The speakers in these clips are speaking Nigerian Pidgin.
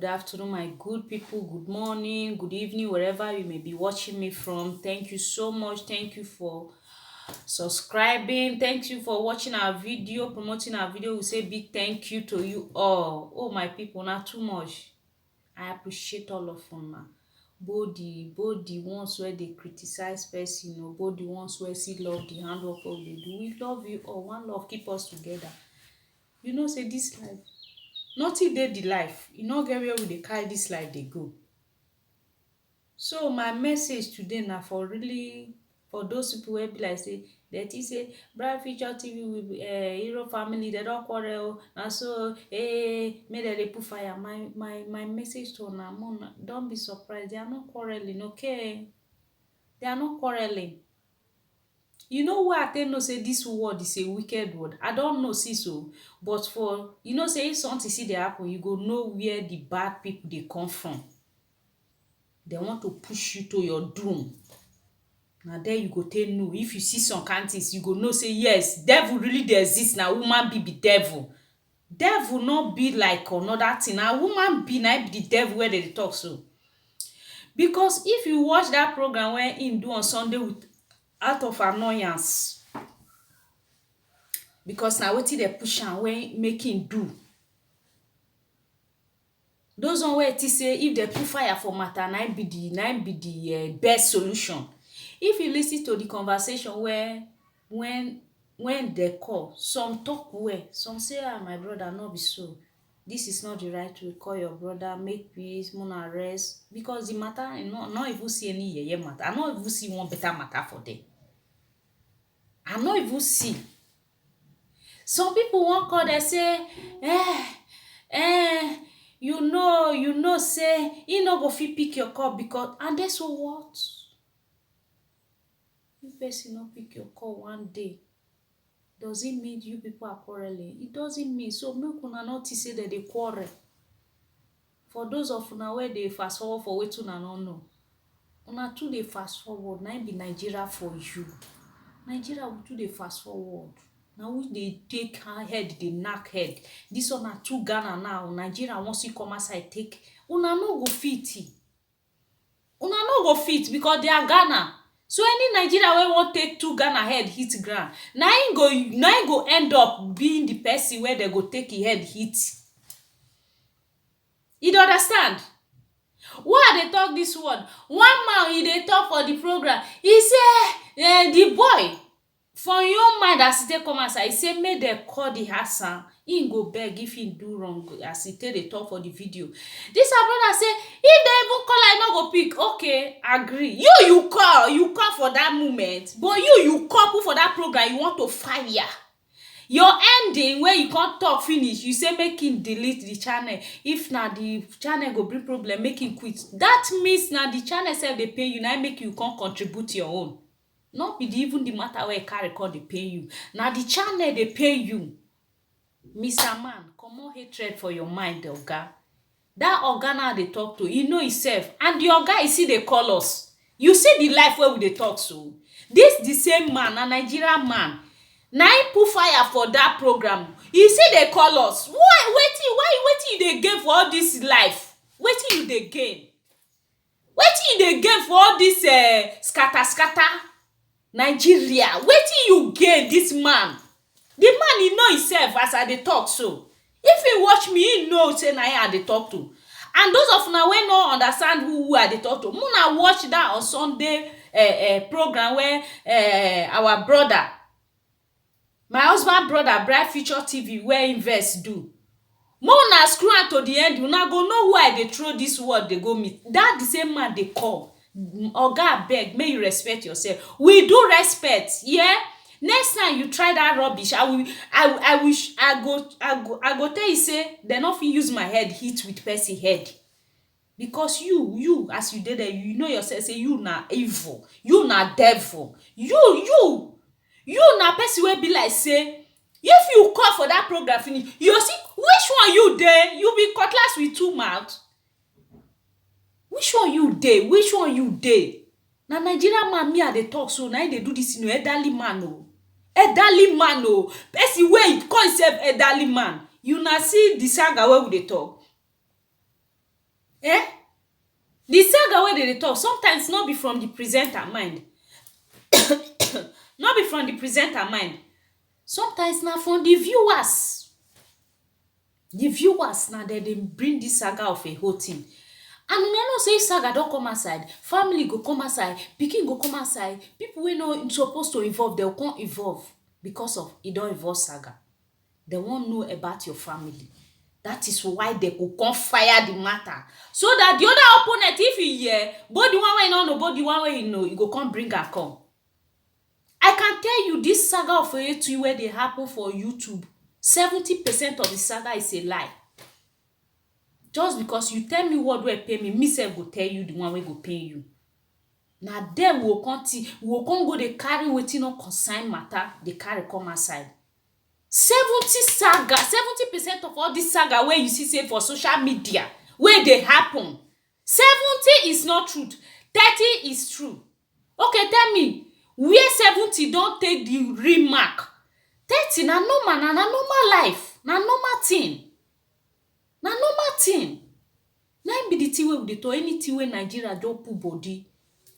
good afternoon, my good people. Good morning, good evening, wherever you may be watching me from. Thank you so much. Thank you for subscribing. Thank you for watching our video, promoting our video. We say big thank you to you all. Oh, my people, not too much. I appreciate all of them. Both the ones where they criticize person, both the ones where see love the handwork of they do. We love you all. One love keep us together. Say this life. Nothing dey the life. E no get where we dey carry this life dey go. So my message today na for those people wey be like say dem think say Bright Future TV with Hero family dem don quarrel o. Na so make dem dey put fire. My message to una don't be surprised. They are not quarreling, okay? They are not quarreling. You know why I take know say this word is a wicked word? I don't know sis o, but for say if something see dey happen, you go know where the bad people dey come from. They want to push you to your doom. Na there you go take know. If you see some kind things, you go know say yes, devil really dey exist. Na woman be devil. Devil not be like another thing. Na woman be na be the devil where they dey talk so. Because if you watch that program where him do on Sunday with out of annoyance, because na wetin dey push am when make him do. Those one wey think say if they put fire for matter, na be the best solution. If you listen to the conversation where when they call, some talk well, some say my brother no be so. This is not the right way. Call your brother, make peace, muna rest. Because the matter, I not even see any yeye matter. I not even see one better matter for them. I not even see. Some people won't call, they say, you know, say, he no go fit pick your call because, and that's so what? If person no pick your call one day, does it mean you people are quarreling? It doesn't mean. So make una not say that they quarrel. For those of una where they fast forward for wetin una no know, una too dey fast forward. Na be Nigeria for you. Nigeria we too dey fast forward. Now we dey take head, dey knack head. This one na too Ghana now. Nigeria once you come outside take, una no go fit. Una no go fit because they are Ghana. So any Nigeria wey wan take two Ghana head hit ground, na him go end up being the person where they go take his head hit. You dey understand? Why I dey talk this word? One man he dey talk for the program. He say the boy for your mind as he take come outside, he say make dem call the Hassan. He go beg if he do wrong as he take dey talk for the video. This our brother say if they even call I no go pick. Okay, agree. You call for that moment, but you call put for that program. You want to fire. Your ending where you can't talk finish, you say make him delete the channel. If na the channel go bring problem, make him quit. That means na the channel self dey pay you, na make you can't contribute your own. Not be even the matter where carry call dey pay you. Now the channel they pay you. Mr. Man, comot hatred for your mind, oga. That oga now they talk to, you know himself. And the oga you see they call us. You see the life where we dey talk so. This the same man, a Nigerian man. Now he put fire for that program. You see they call us. Why you dey gain for all this life? Wetin you dey gain? Wetin you dey gain for all this scatter? Nigeria, wetin you gain this man? The man he know himself as I dey talk so. If he watch me, he know say na him I dey talk to. And those of una wey no understand who I dey talk to, una watch that on Sunday program where our brother, my husband brother, Bright Future TV, where invest do. Una screw am to the end, una go know who I dey throw this word they go meet. That the same man they call. Oga beg, may you respect yourself. We do respect, yeah. Next time you try that rubbish, I go tell you say they not fit use my head hit with person head. Because you as you did there, you know yourself say you na evil, you na devil, you na person wey be like say if you call for that program finish, you see which one you dey? You be cutlass with two mouths. Which one you dey? Na Nigerian man me I dey talk so. Na they do this in elderly man o. Elderly man o. Person wey call himself elderly man. You na see the saga where we dey talk. Eh? The saga wey dey talk sometimes no be from the presenter mind. No be from the presenter mind. Sometimes na from the viewers. The viewers na dem dey bring this saga of a whole thing. And una know say if saga don come outside, family go come outside, pikin go come outside, people wey no suppose to involve, dem come involve because of e don involve saga. Dem wan know about your family. That is why dem go come fire the matter. So that the other opponent, if e hear, both the one wey no know, both the one wey e know, e go come bring am come. I can tell you this saga of Oyetuyi wey dey happen for YouTube, 70% of the saga is a lie. Just because you tell me word wey pain me, me sef go tell you the one wey go pain you. Na dem we go come go dey carry wetin no concern matter, dey carry come outside. 70% of all this saga wey you see say for social media wey dey happen, 70 is not truth, 30 is true. Okay, tell me where 70 don take the real mark? 30 na normal, na normal life, na normal thing. Na normal thing. Na im be the thing wey we dey talk. Anything wey Nigeria don put body,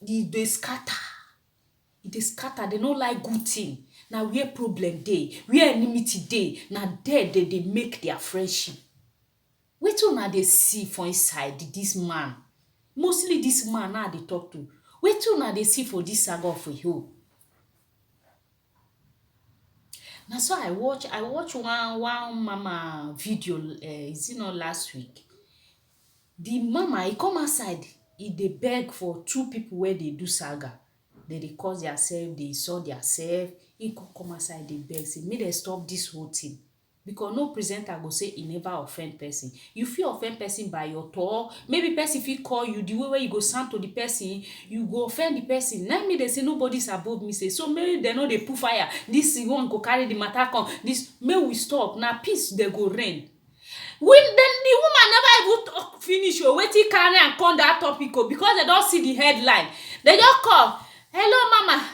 e dey scatter. E dey scatter. They no like good thing. Na where problem dey, where enmity dey, na there they dey make their friendship. Wetin una dey see for inside this man? Mostly this man na I dey talk to. Wetin una dey see for this saga of Oyo? Na so I watch one mama video, is it not last week? The mama, e come outside, e dey beg for two people wey dey do saga. They dey curse theirself, dey insult theirself. E come outside dey beg say make dem stop this whole thing. Because no presenter go say e never offend person. You fit offend person by your talk. Maybe person fit call you, the way wey you go sound to the person, you go offend the person. Na me dey say nobody's above me say. So maybe dem no dey put fire. This one go carry the matter come. This make we stop. Na peace dey go reign. When the woman never even talk finish o, wetin carry am come that topic o, because they don see the headline. They just call, hello mama,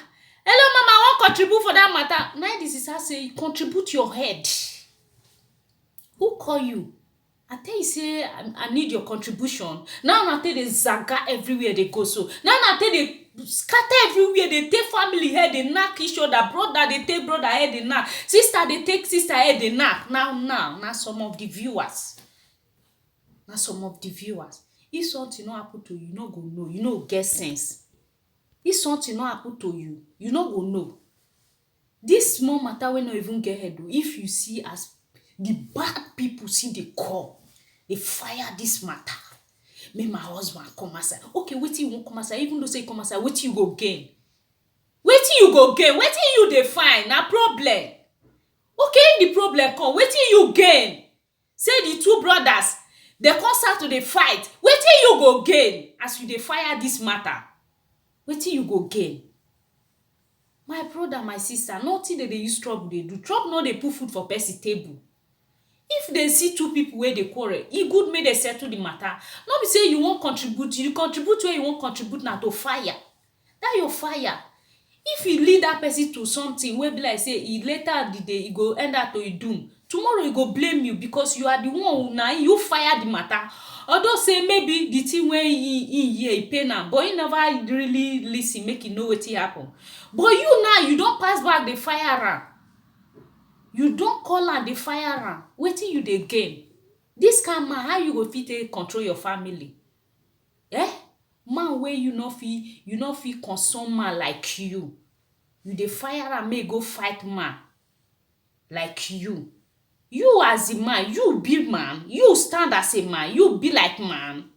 I wan contribute for that matter. Now this is how say contribute your head. Who call you? I tell you say I need your contribution. Now I tell the zaga everywhere they go so. Now I tell they scatter everywhere. They take family head, they knock each other. Brother they take brother head, they knock. Sister they take sister head, they knock. Now some of the viewers. Now some of the viewers. If something no happen to you, you no go know. You no get sense. If something no happen to you, you no go know. This small matter wey no even get head o. If you see as the bad people see the call, they fire this matter. Make my husband come outside. Okay, wetin you wan come outside? Even though say you come outside, wetin you go gain? Wetin you go gain? Wetin you dey find? Na problem. Okay, if the problem come, wetin you gain? Say the two brothers, they come start to dey fight. Wetin you go gain as you dey fire this matter? Wetin you go gain? My brother, my sister, nothing they dey use trouble dey do. Trouble no dey put food for person table. If they see two people where they quarrel, e good make they settle the matter. No be say you won't contribute. You contribute where you won't contribute now to fire. That your fire. If you lead that person to something where be like say he later the day he go end up to a doom. Tomorrow he go blame you because you are the one who now you fire the matter. Although say maybe the thing where he pay now, but he never really listen, make you know what happen. But you now you don't pass back the fire around. You don't call am the fire am. Wetin you dey gain? This kind man, how you go fit take control your family? Man wey you no fit console man like you. You dey fire am make go fight man like you. You as a man, you be man, you stand as a man, you be like man.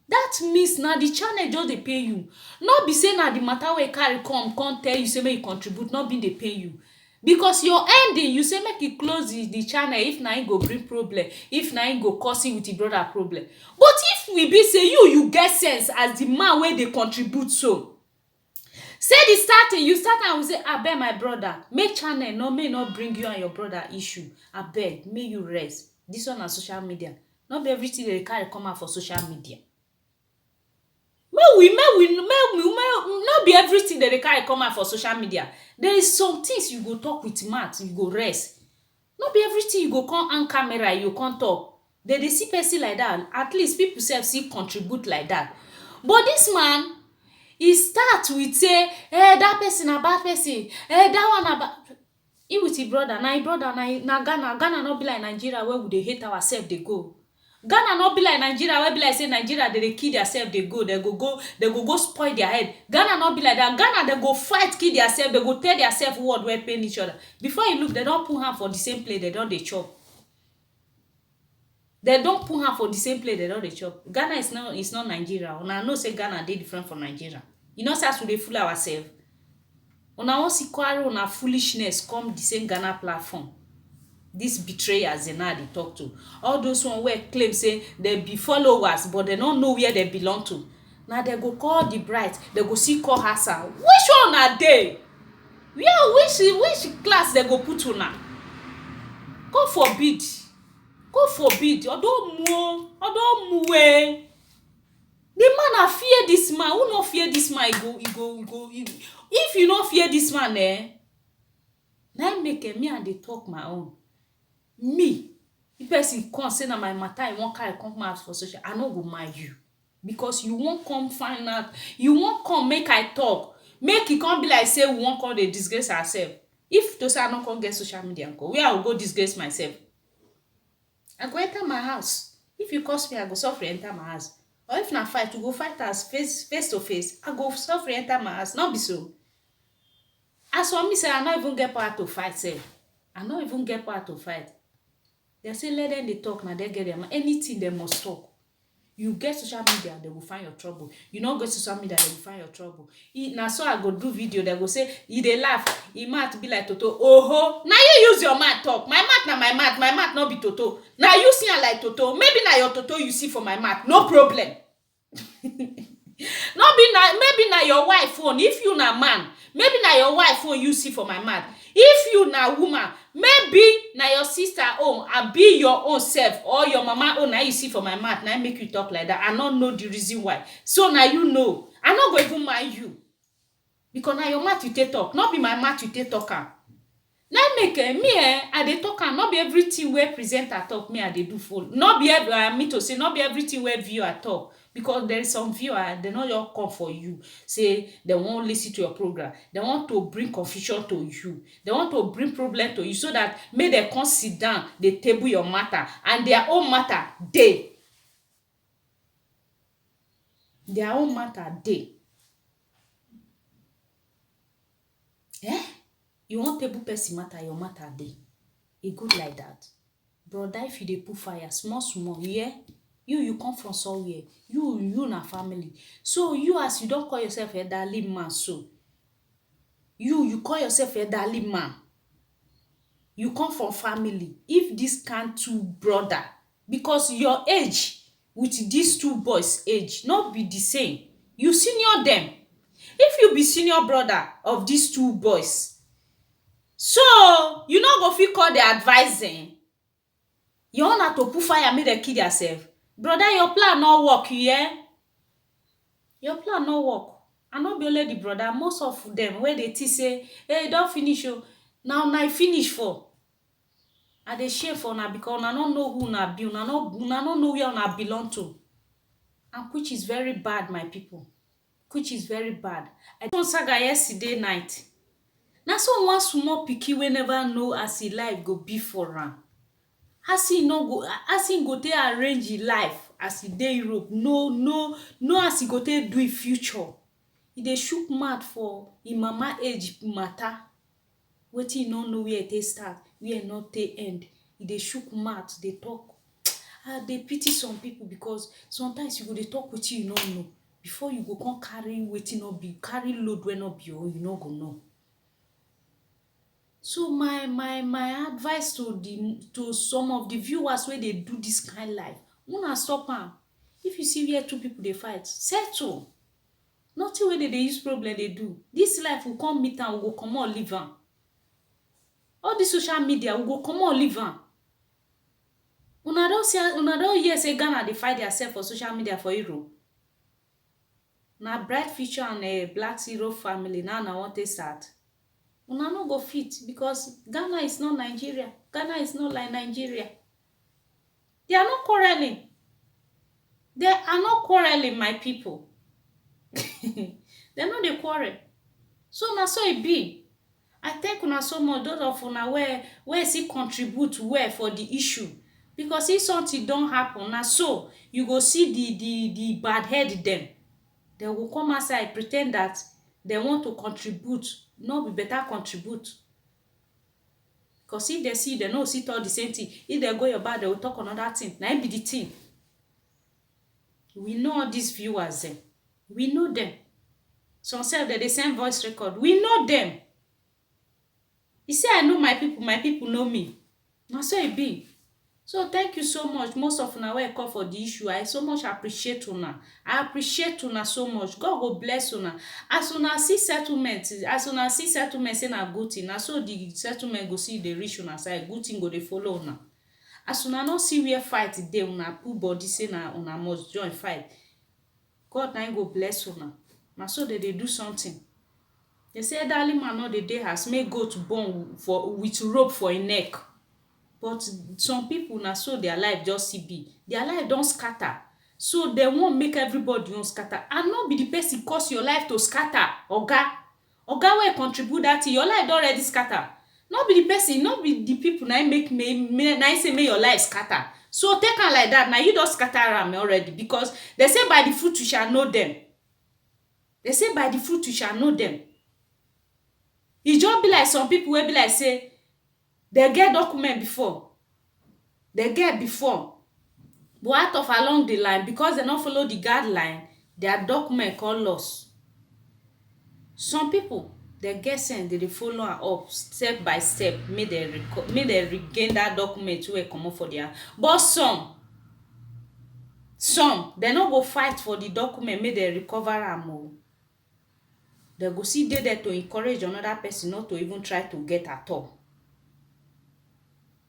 That means na the channel just dey pay you. No be say na the matter wey carry come tell you say make you contribute, not be dey pay you. Because your ending, you say make you close the channel if na it go bring problem, if na it go cause you with the brother problem. But if we be say you get sense as the man wey dey contribute so. Say the starting, you start and we say, abeg my brother, make channel may not bring you and your brother issue. Abeg, may you rest. This one na social media. Not be everything they carry come out for social media. Not be everything that they carry come out for social media. There is some things you go talk with mouth, you go rest. Not be everything you go come on camera, you can't talk. dey see person like that, at least people sef still contribute like that. But this man, e start with say that person na bad person, that one na bad. He with him brother na Ghana no be like Nigeria wey we dey hate ourselves dey go. Ghana no be like Nigeria wey be like say Nigeria dey kill theirself dey go, they go go spoil their head. Ghana no be like that. Ghana they go fight, kill theirself, they go tell theirself word wey pain each other. Before you look, they don put hand for the same plate, they don dey chop. They don put hand for the same plate, they don dey chop. Ghana is not Nigeria. Una know say Ghana dey different from Nigeria. You know say as we dey fool ourselves. Una wan see quarrel una foolishness come the same Ghana platform. These betrayers they now dey talk to. All those one wey claim say they be followers but they don't know where they belong to. Now they go call the bride, they go see call Hassan. Which one are they? Which class they go put una? God forbid. God forbid. Odo muwe. The man a fear this man. Who no fear this man? He go. If you no fear this man, now make me and they talk my own. Me, if person come say na my matter, I won't carry come out for social. I no go mind you, because you won't come find out. You won't come make I talk. Make it come be like say we won't come dey disgrace ourselves. If to say I no come get social media, where I will go disgrace myself. I go enter my house. If you curse me, I go suffer enter my house. Or if na fight, we go fight as face to face. I go suffer enter my house. Not be so. As for me, say I no even get power to fight. Say I no even get power to fight. They say let them they talk now. They get them anything they must talk. You get social media, they will find your trouble. You not go to social media, they will find your trouble. Now so I go do video, they go say, you they laugh, he might be like Toto. Oh, now you use your mouth talk. My mouth not be Toto. Now you see like Toto. Maybe now your Toto you see for my mouth. No problem. Maybe now your wife phone. If you na man, maybe now your wife phone you see for my mouth. If you na woman, maybe na your sister own, I be your own self, or your mama own, now you see for my mouth, now make you talk like that. I don't know the reason why. So now you know. I not go even mind you. Because now your mouth you take talk, not be my mouth you take talk. Now make me I dey talk am, not be everything where presenter talk me I dey do full. Not be me to say not be everything where viewer talk. Because there is some viewer, they not just come for you. Say they won't listen to your program. They want to bring confusion to you. They want to bring problem to you so that may they come sit down, they table your matter. And their own matter, their own matter, You want table person matter, your matter, It good like that. Brother, if you dey put fire, small, yeah? You come from somewhere. You na family. So you as you don't call yourself a elderly man, so you call yourself a elderly man. You come from family. If this can two brother, because your age with these two boys age not be the same. You senior them. If you be senior brother of these two boys, so you not go fit call the advising. You want to put fire, make them kill yourself. Brother, your plan not work, yeah? Your plan not work. I not be only the brother. Most of them, where they say, hey, don't finish you. Now I finish for. And they share for now because I don't know who na be. I don't know where I belong to. And which is very bad, my people. Which is very bad. I done saga yesterday night. Now so one small picky we never know as he life go be for am. As he go take arrange his life as he dey Europe. No as he go take do his future. He dey shook mouth for him mama age matter. Wetin he no know where it take start, where it not take end. He dey shook mouth, dey talk. I dey pity some people because sometimes you go dey talk wetin you no know. Before you go come carry wetin no be, carry load wey no be your own, you no go know. So my advice to some of the viewers where they do this kind life, una stop am. If you see where two people they fight, settle. Nothing where they use problem they do. This life will come meet and we go come on live am. All the social media we go come on live am. Una don hear say Ghana they fight themselves for social media for Europe. Na Bright Future and a Black Zero family now I want to start. Una no go fit because Ghana is not Nigeria. Ghana is not like Nigeria. They are not quarreling. They are not quarreling, my people. They no dey quarrel. So na so e be. I thank una so much, those of una wey still contribute well for the issue, because if something don happen, na so you go see the bad head dem. Dem go come outside pre ten d that dem want to contribute, no be better contribute. Because if dem see, dem no still talk the same thing. If dem go your back, dem go talk another thing. Na im be the thing. We know all these viewers dem. We know dem. Some sef dem dey send voice record. We know dem. You say I know my people know me. Na so e be. So thank you so much, most of una wey come for the issue. I so much appreciate una. I appreciate una so much. God go bless una. As una see settlement say na good thing, na so the settlement go see dey reach una side. Good thing go dey follow una. As una no see where fight dey, una put body say na una must join fight. God na im go bless una. Na so dey do something. They say elderly man no dey house, make goat born with rope for im neck. But some people na so their life just still be. Their life don scatter. So dem wan make everybody own scatter. And no be the person cause your life to scatter. Oga wey contribute that thing, your life don already scatter. No be the person, no be the people na im say make your life scatter. So take am like that. Na you don scatter am already, because they say by the fruit you shall know them. They say by the fruit you shall know them. E just be like some people wey be like say they get document before. They get before. But out of along the line, because they no follow the guideline, their document come lost. Some people, they get sense, they dey follow am up step by step, make dem regain that document wey comot for their. But some they no go fight for the document make dem recover am o. They go still dey there to encourage another person not to even try to get at all.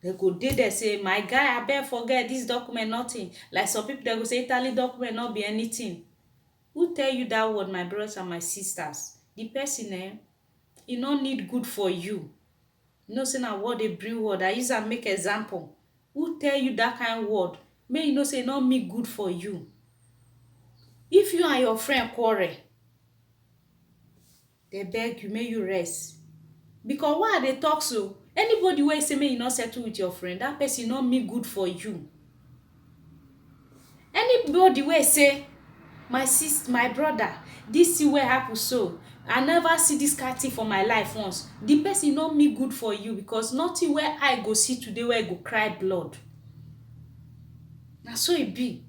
They go dey there say, my guy, abeg forget this document nothing. Like some people, they go say Italy document not be anything. Who tell you that word, my brothers and my sisters? The person e no need good for you. You know say na word dey bring word. I use am make example. Who tell you that kind word? Make you know say e no mean good for you. If you and your friend quarrel, they beg you, make you rest. Because why they talk so? Anybody wey say make you not settle with your friend, that person no mean good for you. Anybody wey say, my sister, my brother, this thing wey happen so, I never see this kind thing for my life once, the person no mean good for you, because nothing wey I go see today wey go cry blood. Na so e be.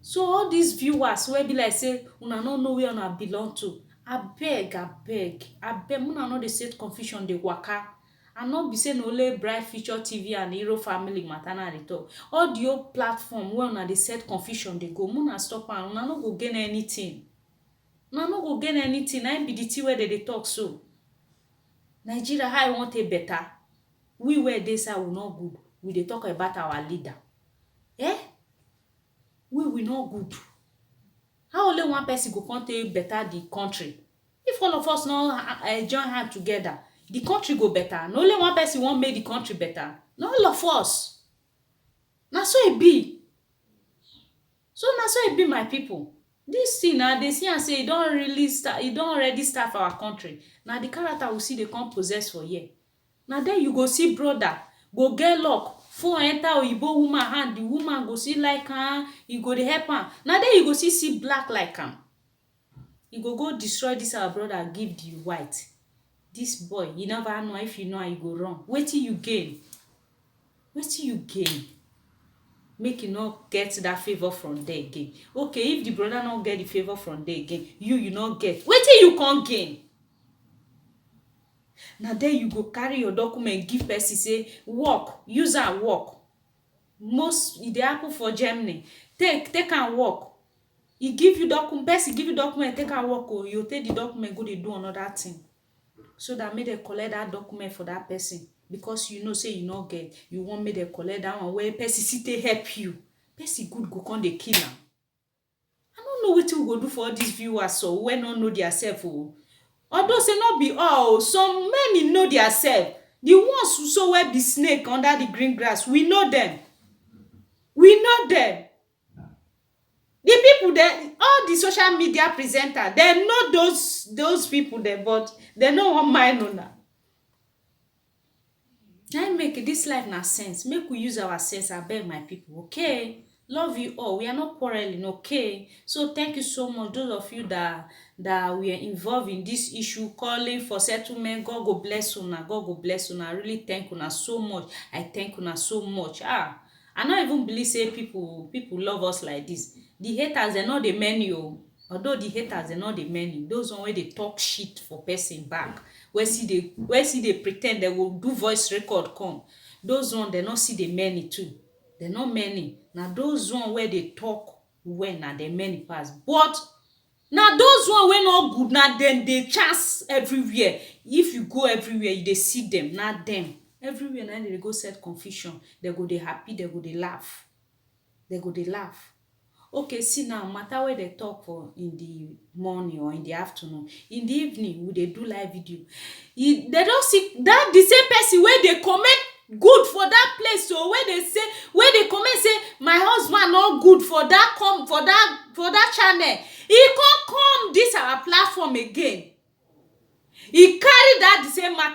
So all these viewers wey be like say una no know where una belong to, abeg una no dey set confusion dey waka. And not be say na only Bright Future TV and Hero Family matter na dey talk. All the old platform wey una dey set confusion dey go, una stop am. Una no go gain anything. Una no go gain anything. Na be the thing wey dey talk so. Nigeria, how you wan take better? We wey dey side, we no good. We dey talk about our leader. We no good. How only one person go come take better the country? If all of us no join hand together, the country go better. No only one person wan make the country better. Na all of us. Na so e be. So na so e be, my people. This thing na dey see am say e don already start for our country. Na the character we see dey come possess for here. Na then you go see brother go get luck, phone enter oyibo woman hand, the woman go see like am, e go dey help am. Na then you go see black like am. E go destroy this our brother, give the white. This boy, you never know. If you know, you go run. Wetin you gain? Wetin you gain? Make you not get that favor from there again. Okay, if the brother not get the favor from there again, you not get. Wetin you can't gain? Na then you go carry your document give person say work, use am work. Most e dey happen for Germany. Take am work. E give you document, person give you document, take am work. Oh, you take the document go dey do another thing. So that make dem collect that document for that person, because you know say you no get, you wan make dem collect that one wey person still take help you. Person good go come dey kill am. I no know wetin we go do for all these viewers so wey no know their self o. Although say no be all, some many know their self. The ones so wey be snake under the green grass, we know them. we know them. The people dem, all the social media presenter, dem know those people dem, but dem no wan mind una. Na im make this life na sense. Make we use our sense, abeg my people, okay? Love you all. We are not quarreling, okay? So thank you so much, those of you that were involved in this issue, calling for settlement. God go bless una. God go bless una. I really thank una so much. I thank una so much. I no even believe say people love us like this. The haters, dem no dey many o. Although the haters, dem no dey many. Those one wey dey talk shit for person back, wey still dey pre ten d dem go do voice record come. Those one dem no see dey many too. Dem no many. Na those one wey dey talk well, na dem many pass. But na those one wey no good, na dem dey chance everywhere. If you go everywhere, you dey see dem. Na dem everywhere, na dem dey go set confusion. Dem go dey happy, dem go dey laugh. Dem go dey laugh. Okay, see now, matter wey dem talk for in the morning or in the afternoon, in the evening we dey do live video. Dem don see that the same person wey dey comment good for that place, so wey dey comment say my husband no good for that channel, e come this our platform again. E carry that the same matter